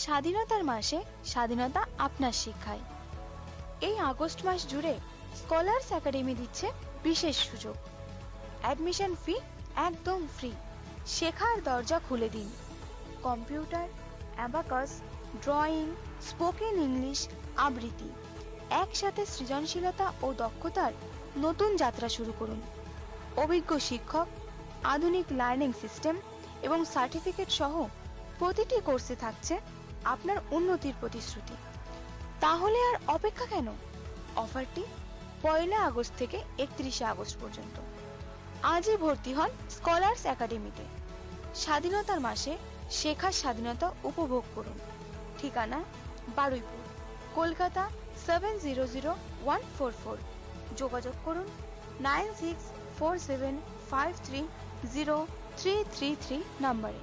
স্বাধীনতার মাসে স্বাধীনতা আপনার শিক্ষায়। এই আগস্ট মাস জুড়ে স্কলার্স একাডেমি দিচ্ছে বিশেষ সুযোগ। অ্যাডমিশন ফি একদম ফ্রি। শেখার দরজা খুলে দিন। Computer, abacus, drawing, spoken English, আবৃত্তি, একসাথে সৃজনশীলতা ও দক্ষতার নতুন যাত্রা শুরু করুন। অভিজ্ঞ শিক্ষক, আধুনিক লার্নিং সিস্টেম এবং সার্টিফিকেট সহ প্রতিটি কোর্সে থাকছে আপনার উন্নতির প্রতিশ্রুতি। তাহলে আর অপেক্ষা কেন? অফারটি 1 আগস্ট থেকে 31 আগস্ট পর্যন্ত। আজই ভর্তি হন স্কলার্স একাডেমিতে। স্বাধীনতার মাসে শেখার স্বাধীনতা উপভোগ করুন। ঠিকানা বারুইপুর, কলকাতা 700144। যোগাযোগ করুন 9647530333 নম্বরে।